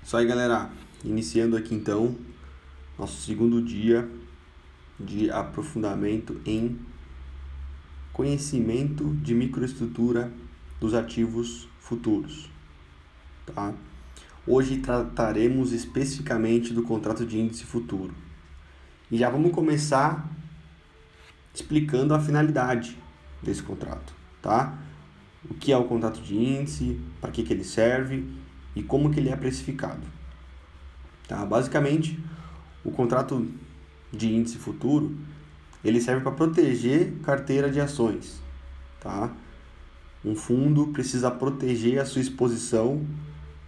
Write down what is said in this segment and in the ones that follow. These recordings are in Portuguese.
Isso aí, galera. Iniciando aqui então nosso segundo dia de aprofundamento em conhecimento de microestrutura dos ativos futuros, tá? Hoje trataremos especificamente do contrato de índice futuro. E já vamos começar explicando a finalidade desse contrato, tá? O que é o contrato de índice, para que ele serve e como que ele é precificado. Tá? Basicamente, o contrato de índice futuro, ele serve para proteger carteira de ações. Tá? Um fundo precisa proteger a sua exposição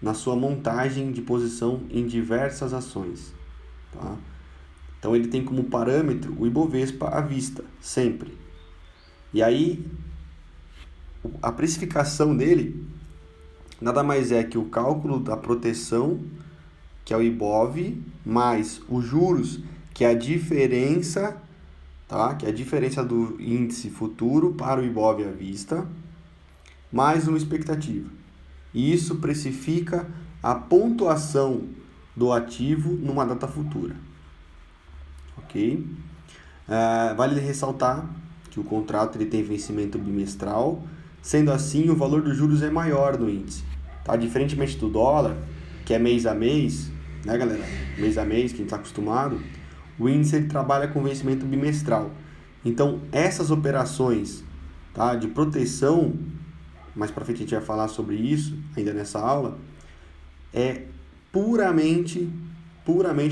na sua montagem de posição em diversas ações. Tá? Então, ele tem como parâmetro o Ibovespa à vista, sempre. E aí, a precificação dele nada mais é que o cálculo da proteção, que é o IBOV, mais os juros, que é a diferença, tá? Que é a diferença do índice futuro para o IBOV à vista, mais uma expectativa. E isso precifica a pontuação do ativo numa data futura. Ok? Vale ressaltar que o contrato ele tem vencimento bimestral, sendo assim o valor dos juros é maior no índice. Tá? Diferentemente do dólar, que é mês a mês, né, galera? Mês a mês, quem está acostumado, o índice ele trabalha com vencimento bimestral. Então, essas operações, tá, de proteção, mais para frente a gente vai falar sobre isso ainda nessa aula, é puramente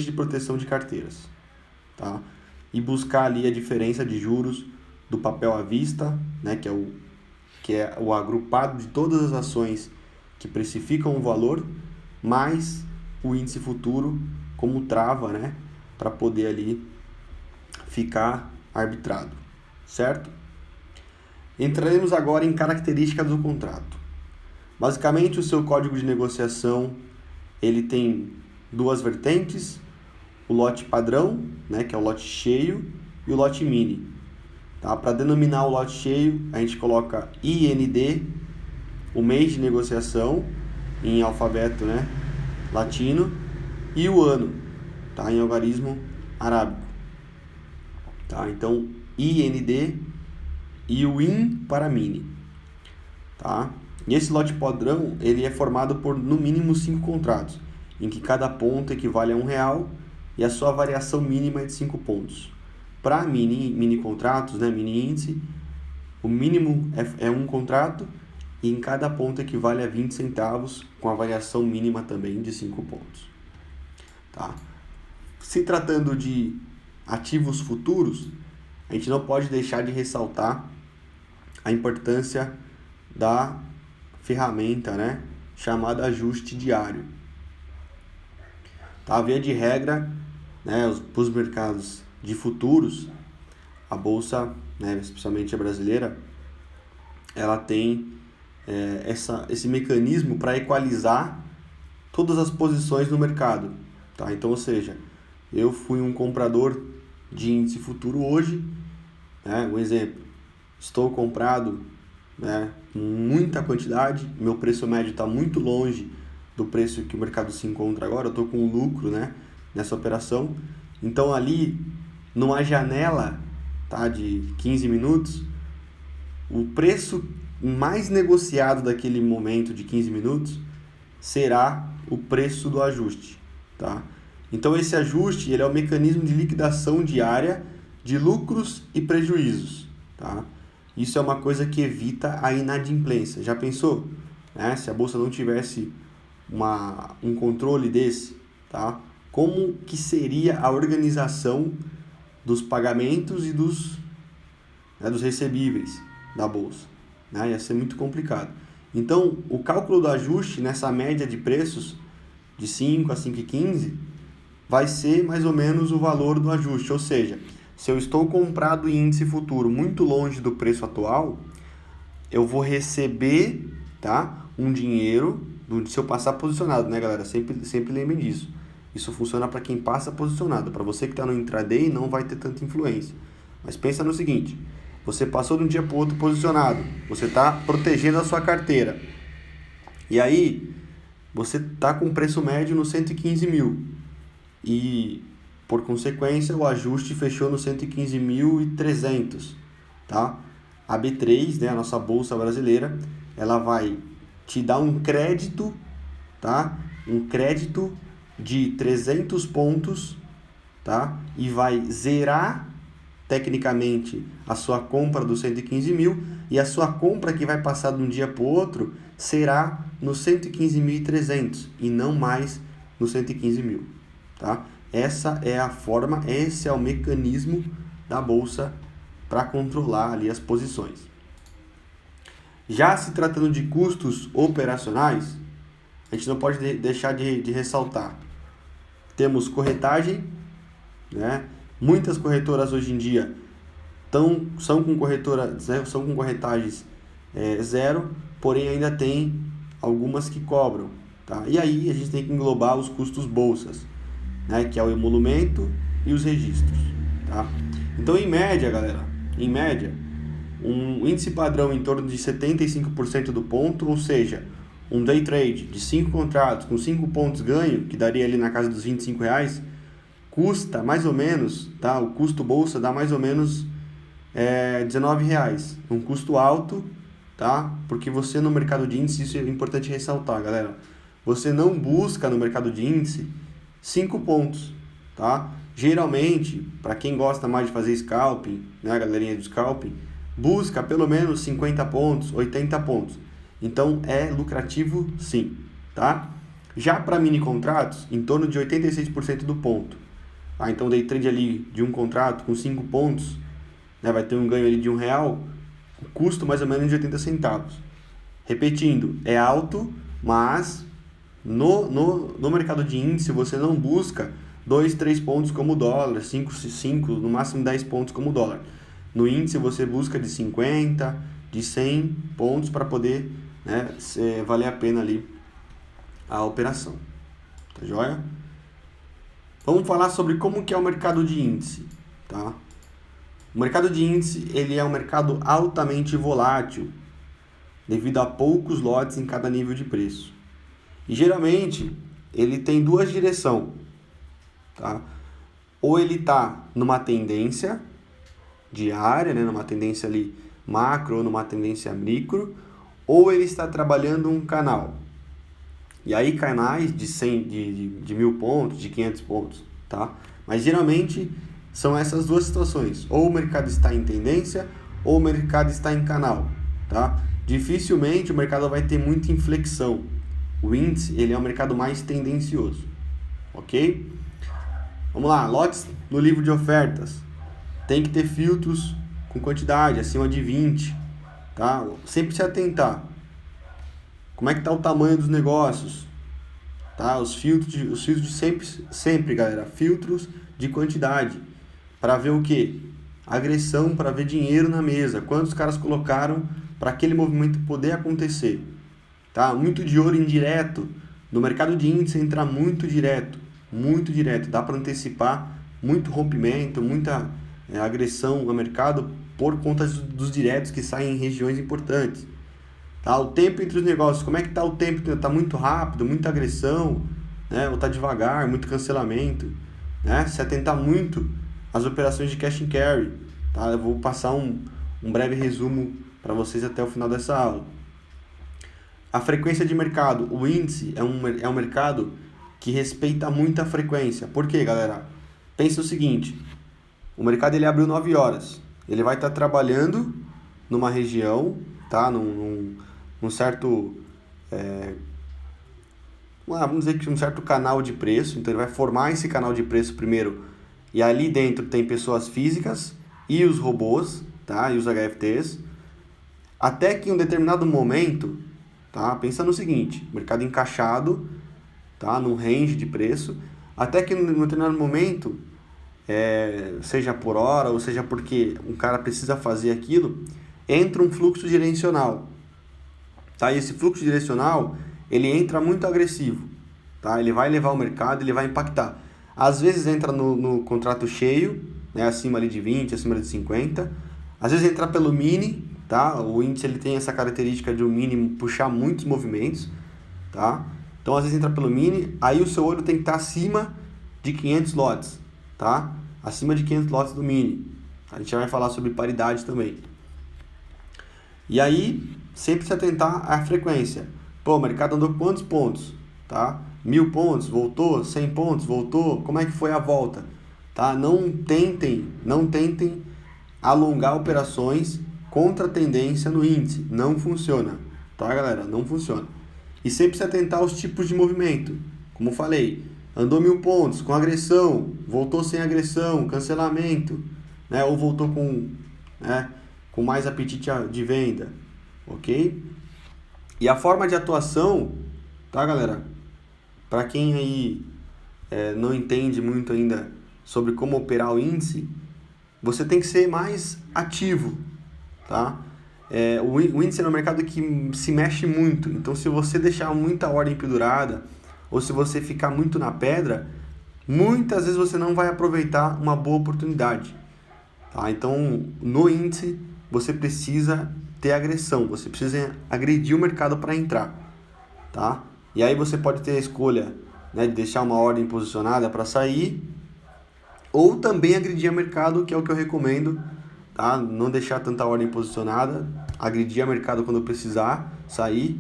de proteção de carteiras. Tá? E buscar ali a diferença de juros do papel à vista, né, que é o agrupado de todas as ações que precificam o valor, mais o índice futuro como trava, né, para poder ali ficar arbitrado, certo? Entraremos agora em características do contrato. Basicamente, o seu código de negociação ele tem duas vertentes: o lote padrão, né, que é o lote cheio, e o lote mini. Tá? Para denominar o lote cheio, a gente coloca IND, o mês de negociação, em alfabeto, né, latino, e o ano, tá, em algarismo arábico. Tá? Então, IND e o IN para mini. Tá? E esse lote padrão ele é formado por no mínimo 5 contratos, em que cada ponto equivale a R$1 e a sua variação mínima é de 5 pontos. Para mini contratos, né, mini índice, o mínimo é um contrato e em cada ponto equivale a 20 centavos, com a variação mínima também de 5 pontos. Tá? Se tratando de ativos futuros, a gente não pode deixar de ressaltar a importância da ferramenta, né, chamada ajuste diário. Tá? Via de regra, né, para os mercados de futuros, a bolsa, né, especialmente a brasileira, ela tem esse mecanismo para equalizar todas as posições no mercado. Tá? Então, ou seja, eu fui um comprador de índice futuro hoje, né, um exemplo, estou comprado, né, muita quantidade, meu preço médio está muito longe do preço que o mercado se encontra agora, eu estou com lucro, né, nessa operação. Então ali, numa janela, tá, de 15 minutos, o preço mais negociado daquele momento de 15 minutos será o preço do ajuste. Tá? Então esse ajuste ele é o mecanismo de liquidação diária de lucros e prejuízos. Tá? Isso é uma coisa que evita a inadimplência. Já pensou? Né? Se a bolsa não tivesse um controle desse, tá? Como que seria a organização dos pagamentos e dos recebíveis da bolsa? Né? Ia ser muito complicado. Então, o cálculo do ajuste nessa média de preços de 5 a 5,15 vai ser mais ou menos o valor do ajuste. Ou seja, se eu estou comprado em índice futuro muito longe do preço atual, eu vou receber, tá, um dinheiro se eu passar posicionado, né, galera? Sempre lembrem disso. Isso funciona para quem passa posicionado. Para você que está no intraday, não vai ter tanta influência. Mas pensa no seguinte: você passou de um dia para o outro posicionado, você está protegendo a sua carteira. E aí, você está com preço médio no 115 mil e, por consequência, o ajuste fechou no 115.300, tá? A B3, né, a nossa bolsa brasileira, ela vai te dar um crédito, tá? Um crédito de 300 pontos, tá? E vai zerar tecnicamente a sua compra dos 115 mil, e a sua compra que vai passar de um dia para o outro será nos 115.300 e não mais nos 115 mil, tá? Essa é a forma, esse é o mecanismo da bolsa para controlar ali as posições. Já se tratando de custos operacionais, a gente não pode deixar de ressaltar. Temos corretagem, né? Muitas corretoras hoje em dia são com corretagens zero, porém ainda tem algumas que cobram, tá? E aí a gente tem que englobar os custos bolsas, né? Que é o emolumento e os registros, tá? Então, em média, galera, um índice padrão em torno de 75% do ponto, ou seja, um day trade de 5 contratos com 5 pontos ganho, que daria ali na casa dos R$25, custa mais ou menos, tá? O custo bolsa dá mais ou menos R$19. Um custo alto, tá? Porque você no mercado de índice, isso é importante ressaltar, galera. Você não busca no mercado de índice 5 pontos, tá? Geralmente, para quem gosta mais de fazer scalping, né, a galerinha do scalping, busca pelo menos 50 pontos, 80 pontos. Então é lucrativo sim, tá? Já para mini contratos, em torno de 86% do ponto. Então day trade ali de um contrato com 5 pontos, né, vai ter um ganho ali de R$1, o custo mais ou menos de 80 centavos. Repetindo, é alto, mas no mercado de índice você não busca 2, 3 pontos como o dólar, 5, no máximo 10 pontos como o dólar. No índice você busca de 50, de 100 pontos para poder, né, valer a pena ali a operação. Tá joia? Vamos falar sobre como que é o mercado de índice, tá? O mercado de índice, ele é um mercado altamente volátil, devido a poucos lotes em cada nível de preço. E geralmente, ele tem duas direções, tá? Ou ele está numa tendência diária, né, numa tendência ali macro ou numa tendência micro, ou ele está trabalhando um canal. E aí canais de 100, de 1.000 pontos, de 500 pontos, tá? Mas geralmente são essas duas situações. Ou o mercado está em tendência, ou o mercado está em canal, tá? Dificilmente o mercado vai ter muita inflexão. O índice, ele é um mercado mais tendencioso, ok? Vamos lá, lotes no livro de ofertas. Tem que ter filtros com quantidade, acima de 20, tá? Sempre se atentar. Como é que está o tamanho dos negócios? Tá? Os filtros sempre, galera, filtros de quantidade. Para ver o quê? Agressão, para ver dinheiro na mesa. Quantos caras colocaram para aquele movimento poder acontecer? Tá? Muito de ouro indireto. No mercado de índice entra muito direto. Muito direto. Dá para antecipar muito rompimento, muita agressão no mercado por conta dos diretos que saem em regiões importantes. Tá? O tempo entre os negócios, como é que está o tempo? Está muito rápido, muita agressão, né? Ou está devagar, muito cancelamento, né? Se atentar muito às operações de cash and carry, tá? Eu vou passar um breve resumo para vocês até o final dessa aula. A frequência de mercado, o índice é um mercado que respeita muito a frequência. Por quê, galera? Pensa o seguinte, o mercado ele abriu 9 horas, ele vai estar trabalhando numa região, tá? Num certo, vamos dizer que um certo canal de preço. Então ele vai formar esse canal de preço primeiro, e ali dentro tem pessoas físicas e os robôs, tá? E os HFTs, até que em um determinado momento, tá? Pensa no seguinte, mercado encaixado, tá? Num range de preço, até que em um determinado momento, seja por hora ou seja porque um cara precisa fazer aquilo, entra um fluxo direcional. Tá? E esse fluxo direcional, ele entra muito agressivo, tá? Ele vai levar o mercado, ele vai impactar. Às vezes entra no contrato cheio, né? Acima ali de 20, acima de 50. Às vezes entra pelo mini, tá? O índice ele tem essa característica de o mínimo puxar muitos movimentos, tá? Então, às vezes entra pelo mini, aí o seu olho tem que estar acima de 500 lotes, tá? Acima de 500 lotes do mini. A gente vai falar sobre paridade também. E aí, sempre se atentar à frequência. Pô, o mercado andou quantos pontos? Tá? 1.000 pontos, voltou, 100 pontos, voltou. Como é que foi a volta? Tá? Não tentem alongar operações contra a tendência no índice. Não funciona, tá, galera? Não funciona. E sempre se atentar aos tipos de movimento. Como falei, andou 1.000 pontos com agressão, voltou sem agressão, cancelamento, né? Ou voltou com mais apetite de venda, ok? E a forma de atuação, tá, galera? Para quem aí não entende muito ainda sobre como operar o índice, você tem que ser mais ativo, tá? O índice é um mercado que se mexe muito, então se você deixar muita ordem pendurada, ou se você ficar muito na pedra, muitas vezes você não vai aproveitar uma boa oportunidade, tá? Então, no índice, você precisa ter agressão, você precisa agredir o mercado para entrar, tá? E aí você pode ter a escolha, né, de deixar uma ordem posicionada para sair, ou também agredir o mercado, que é o que eu recomendo, tá? Não deixar tanta ordem posicionada, agredir o mercado quando precisar, sair,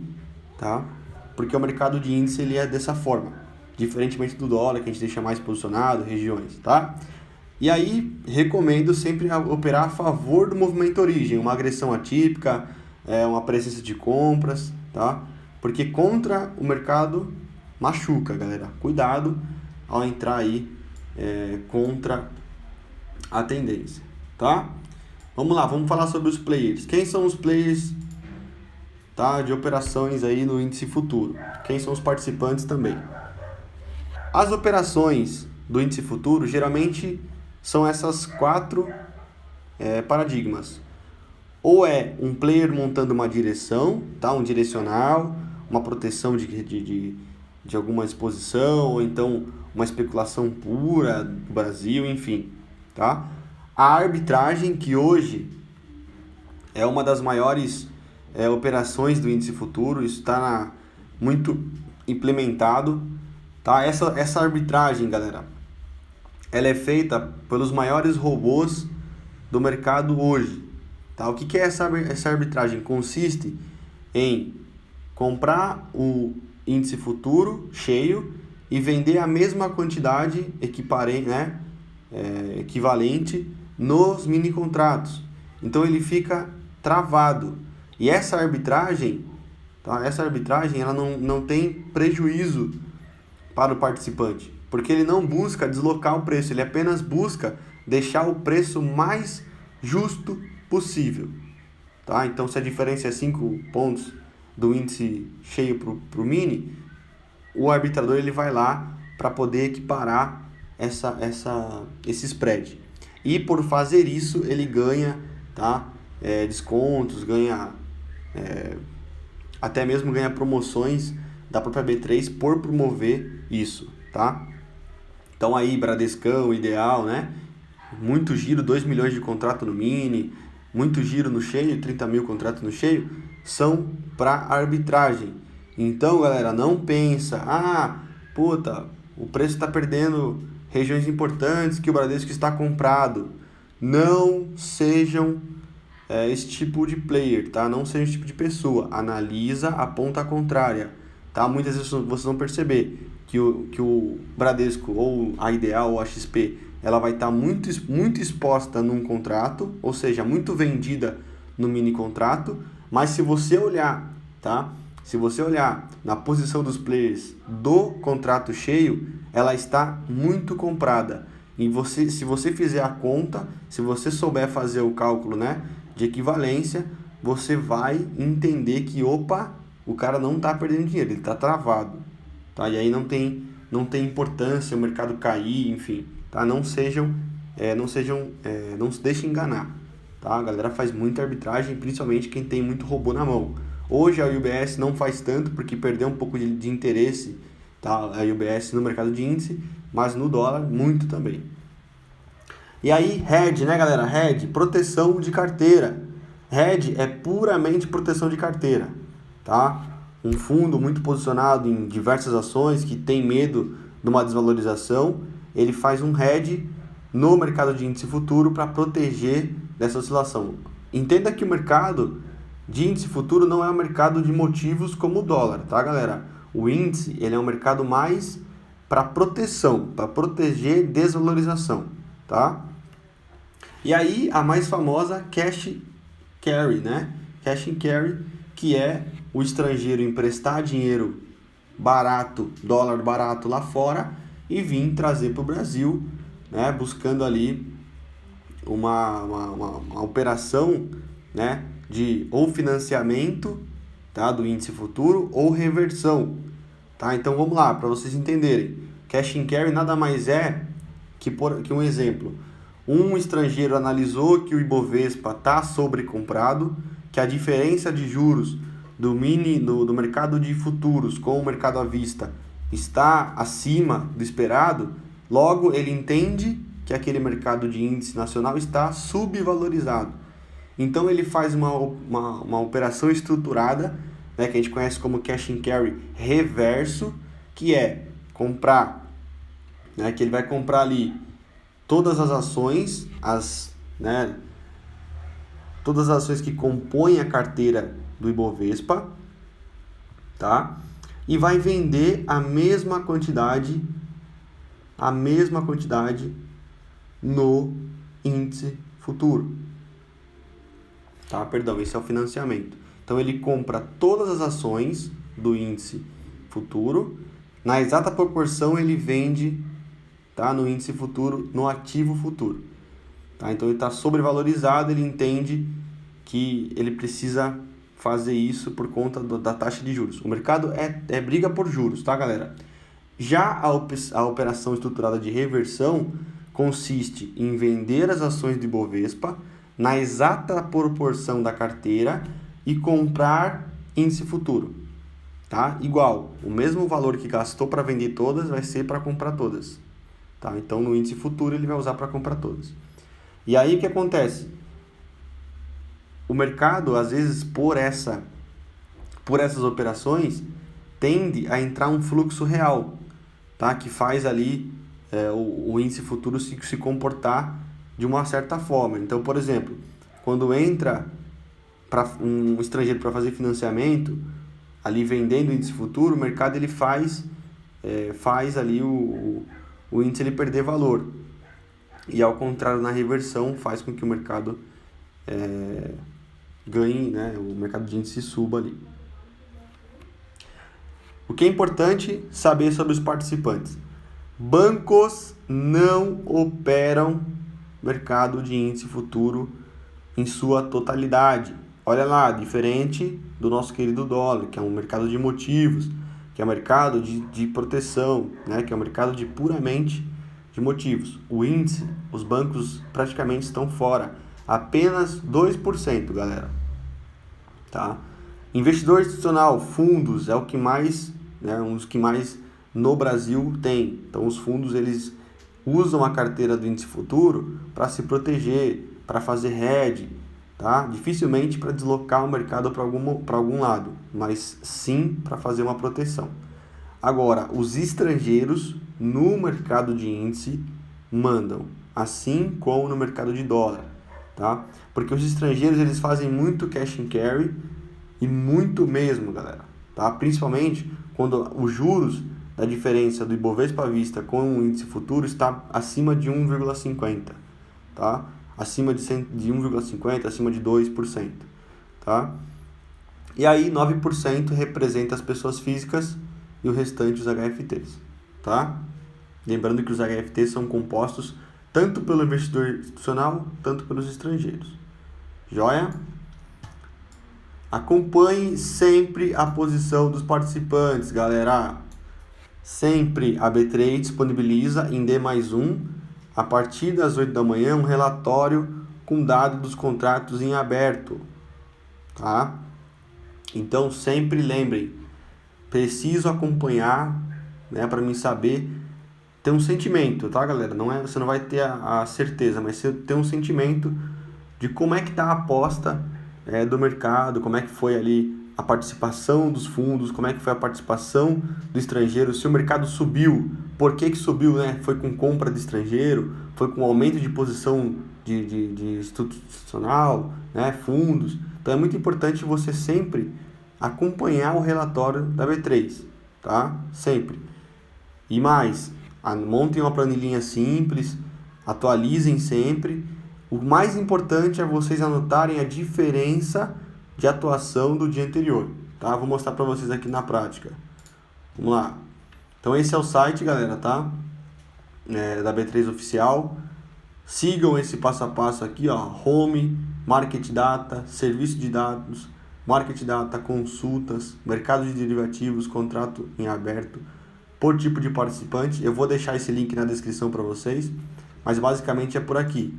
tá? Porque o mercado de índice ele é dessa forma, diferentemente do dólar, que a gente deixa mais posicionado, regiões, tá? E aí, recomendo sempre operar a favor do movimento origem, uma agressão atípica, uma presença de compras, tá? Porque contra o mercado machuca, galera. Cuidado ao entrar aí contra a tendência, tá? Vamos lá, vamos falar sobre os players. Quem são os players, tá, de operações aí no índice futuro? Quem são os participantes também? As operações do índice futuro geralmente são essas 4 paradigmas. Ou é um player montando uma direção, tá? Um direcional, uma proteção de alguma exposição, ou então uma especulação pura do Brasil, enfim, tá? A arbitragem, que hoje é uma das maiores operações do índice futuro, isso está muito implementado, tá? Essa arbitragem, galera, ela é feita pelos maiores robôs do mercado hoje, tá? O que é essa arbitragem? Consiste em comprar o índice futuro cheio e vender a mesma quantidade equivalente nos mini contratos. Então ele fica travado. E essa arbitragem, tá? Essa arbitragem ela não tem prejuízo para o participante, porque ele não busca deslocar o preço, ele apenas busca deixar o preço mais justo possível, tá? Então, se a diferença é 5 pontos do índice cheio para o mini, o arbitrador ele vai lá para poder equiparar esse spread. E por fazer isso, ele ganha, tá? Descontos, ganha até mesmo ganha promoções da própria B3 por promover isso, tá? Então aí, Bradescão, Ideal, né? Muito giro, 2 milhões de contrato no mini, muito giro no cheio, 30 mil contratos no cheio, são para arbitragem. Então, galera, não pensa, o preço está perdendo regiões importantes que o Bradesco está comprado. Não sejam esse tipo de player, tá? Não sejam esse tipo de pessoa. Analisa a ponta contrária, tá? Muitas vezes vocês vão perceber que o Bradesco ou a Ideal ou a XP ela vai estar muito exposta num contrato, ou seja, muito vendida no mini contrato, mas se você olhar, tá? Se você olhar na posição dos players do contrato cheio, ela está muito comprada. E se você fizer a conta, se você souber fazer o cálculo, né, de equivalência, você vai entender que, o cara não está perdendo dinheiro, ele está travado, tá? E aí não tem importância o mercado cair, enfim, tá? Não se deixem enganar, tá? A galera faz muita arbitragem, principalmente quem tem muito robô na mão. Hoje a UBS não faz tanto porque perdeu um pouco de interesse, tá? A UBS no mercado de índice, mas no dólar muito também. E aí, hedge, né, galera? Hedge, proteção de carteira. Hedge é puramente proteção de carteira, tá? um fundo muito posicionado em diversas ações que tem medo de uma desvalorização, ele faz um hedge no mercado de índice futuro para proteger dessa oscilação. Entenda que o mercado de índice futuro não é um mercado de motivos como o dólar, tá, galera? O índice, ele é um mercado mais para proteção, para proteger desvalorização, tá? E aí, a mais famosa, cash carry, né? Cash and carry, que é o estrangeiro emprestar dinheiro barato, dólar barato lá fora e vir trazer para o Brasil, né? Buscando ali uma operação, né? De ou financiamento, tá? Do índice futuro ou reversão, tá? Então vamos lá, para vocês entenderem. Cash and carry nada mais é que um exemplo. Um estrangeiro analisou que o Ibovespa está sobrecomprado, que a diferença de juros do mercado de futuros com o mercado à vista está acima do esperado, logo ele entende que aquele mercado de índice nacional está subvalorizado. Então ele faz uma operação estruturada, né, que a gente conhece como cash and carry reverso, que é comprar, né, que ele vai comprar ali todas as ações, todas as ações que compõem a carteira do Ibovespa, tá? E vai vender a mesma quantidade no índice futuro. Tá? Perdão, esse é o financiamento. Então ele compra todas as ações do índice futuro, na exata proporção ele vende, tá, no índice futuro, no ativo futuro. Tá? Então ele está sobrevalorizado, ele entende que ele precisa fazer isso por conta da taxa de juros. O mercado é briga por juros, tá, galera? Já a operação estruturada de reversão consiste em vender as ações do Ibovespa na exata proporção da carteira e comprar índice futuro. Tá? Igual, o mesmo valor que gastou para vender todas vai ser para comprar todas. Tá? Então, no índice futuro, ele vai usar para comprar todas. E aí, o que acontece? O mercado, às vezes, por essas operações, tende a entrar um fluxo real, tá? Que faz ali o índice futuro se comportar de uma certa forma. Então, por exemplo, quando entra um estrangeiro para fazer financiamento, ali vendendo o índice futuro, o mercado ele faz ali o índice ele perder valor. E ao contrário, na reversão, faz com que o mercado ganhe, né? O mercado de índice suba ali. O que é importante saber sobre os participantes? Bancos não operam mercado de índice futuro em sua totalidade. Olha lá, diferente do nosso querido dólar, que é um mercado de motivos, que é um mercado de proteção, né? Que é um mercado puramente de motivos. O índice, os bancos praticamente estão fora. Apenas 2%, galera. Tá? Investidor institucional, fundos, é o que mais, né, um dos que mais no Brasil tem. Então, os fundos, eles usam a carteira do índice futuro para se proteger, para fazer hedge, tá? Dificilmente para deslocar o mercado para algum lado, mas sim para fazer uma proteção. Agora, os estrangeiros no mercado de índice mandam, assim como no mercado de dólar, tá? Porque os estrangeiros, eles fazem muito cash and carry e muito mesmo, galera, tá? Principalmente quando os juros da diferença do Ibovespa à vista com o índice futuro está acima de 1,50, tá? Acima de 1,50, acima de 2%, tá? E aí 9% representa as pessoas físicas e o restante os HFTs, tá? Lembrando que os HFTs são compostos tanto pelo investidor institucional, tanto pelos estrangeiros. Joia? Acompanhe sempre a posição dos participantes, galera. Sempre a B3 disponibiliza em D+1, a partir das 8 da manhã, um relatório com dados dos contratos em aberto, tá? Então, sempre lembrem, preciso acompanhar, né, para mim saber, ter um sentimento, tá, galera? Você não vai ter a certeza, mas você ter um sentimento de como é que tá a aposta do mercado, como é que foi ali a participação dos fundos, como é que foi a participação do estrangeiro, se o mercado subiu, por que subiu, né? Foi com compra de estrangeiro, foi com aumento de posição de institucional, né? Fundos. Então é muito importante você sempre acompanhar o relatório da B3, tá? Sempre. E mais, montem uma planilhinha simples, atualizem sempre. O mais importante é vocês anotarem a diferença de atuação do dia anterior, tá? Vou mostrar para vocês aqui na prática. Vamos lá. Então esse é o site, galera, tá? Da B3 Oficial. Sigam esse passo a passo aqui, ó. Home, Market Data, Serviço de Dados, Market Data, Consultas, Mercado de Derivativos, Contrato em Aberto, por tipo de participante. Eu vou deixar esse link na descrição para vocês, mas basicamente é por aqui.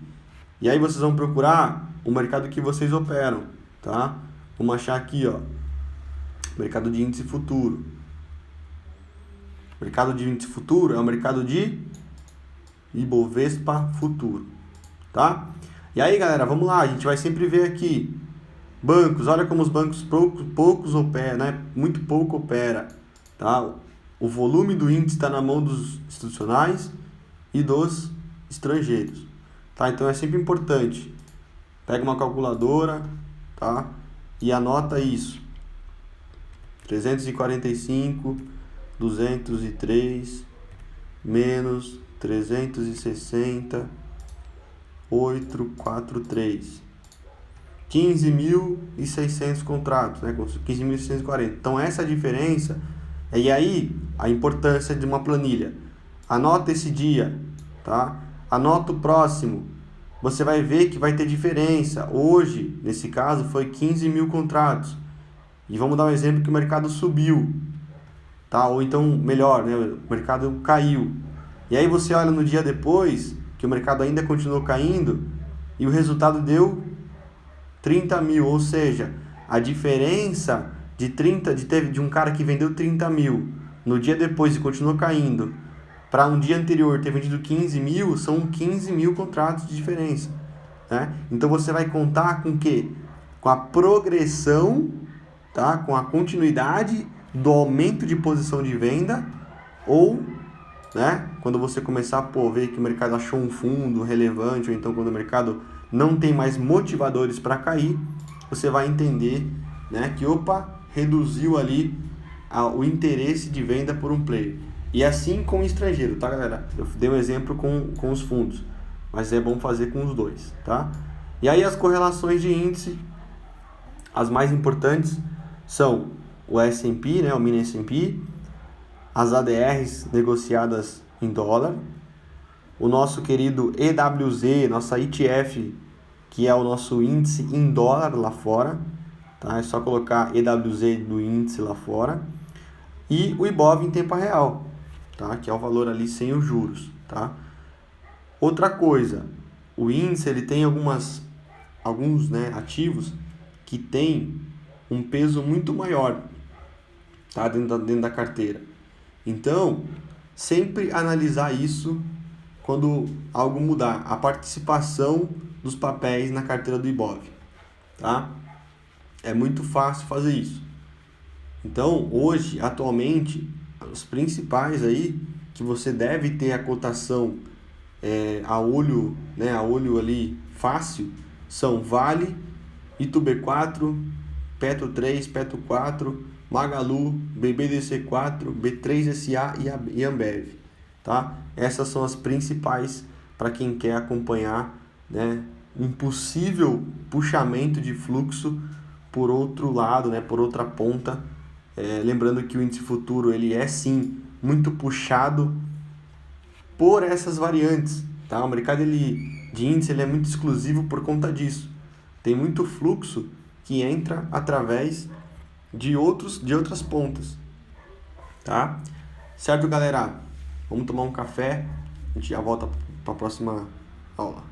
E aí vocês vão procurar o mercado que vocês operam, tá? Vamos achar aqui, ó, mercado de índice futuro. Mercado de índice futuro é o mercado de Ibovespa futuro, tá? E aí, galera, vamos lá, a gente vai sempre ver aqui bancos. Olha como os bancos poucos operam, né? Muito pouco opera, tá? O volume do índice está na mão dos institucionais e dos estrangeiros, tá? Então é sempre importante. Pega uma calculadora, tá? E anota isso. 345, 203, menos 360, 843. 15.600 contratos, né? 15.640. Então essa diferença, e aí a importância de uma planilha. Anota esse dia, tá? Anota o próximo. Você vai ver que vai ter diferença. Hoje, nesse caso, foi 15 mil contratos. E vamos dar um exemplo que o mercado subiu, tá? Ou então, melhor, né? O mercado caiu. E aí você olha no dia depois, que o mercado ainda continuou caindo, e o resultado deu 30 mil. Ou seja, a diferença de um cara que vendeu 30 mil no dia depois e continuou caindo, para um dia anterior ter vendido 15 mil, são 15 mil contratos de diferença, né? Então você vai contar com o quê? Com a progressão, tá? Com a continuidade do aumento de posição de venda, ou, né, quando você começar a ver que o mercado achou um fundo relevante, ou então quando o mercado não tem mais motivadores para cair, você vai entender, né, que reduziu ali o interesse de venda por um player. E assim com o estrangeiro, tá, galera? Eu dei um exemplo com os fundos, mas é bom fazer com os dois, tá? E aí as correlações de índice, as mais importantes são o S&P, né, o mini S&P, as ADRs negociadas em dólar, o nosso querido EWZ, nossa ETF, que é o nosso índice em dólar lá fora, tá? É só colocar EWZ do índice lá fora, e o Ibov em tempo real, tá? Que é o valor ali sem os juros, tá? Outra coisa, o índice ele tem alguns, né, ativos que tem um peso muito maior, tá? Dentro da carteira. Então, sempre analisar isso quando algo mudar, a participação dos papéis na carteira do Ibov, tá? É muito fácil fazer isso. Então, hoje, atualmente, os principais aí que você deve ter a cotação a olho, né, a olho ali fácil, são Vale, Itub4, Petro 3, Petro 4, Magalu, BBDC4, B3SA e Ambev, tá? Essas são as principais para quem quer acompanhar, né, um possível puxamento de fluxo por outro lado, né, por outra ponta. Lembrando que o índice futuro ele é sim muito puxado por essas variantes, tá? O mercado de índice ele é muito exclusivo por conta disso. Tem muito fluxo que entra através de outras pontas, tá? Certo, galera? Vamos tomar um café, a gente já volta para a próxima aula.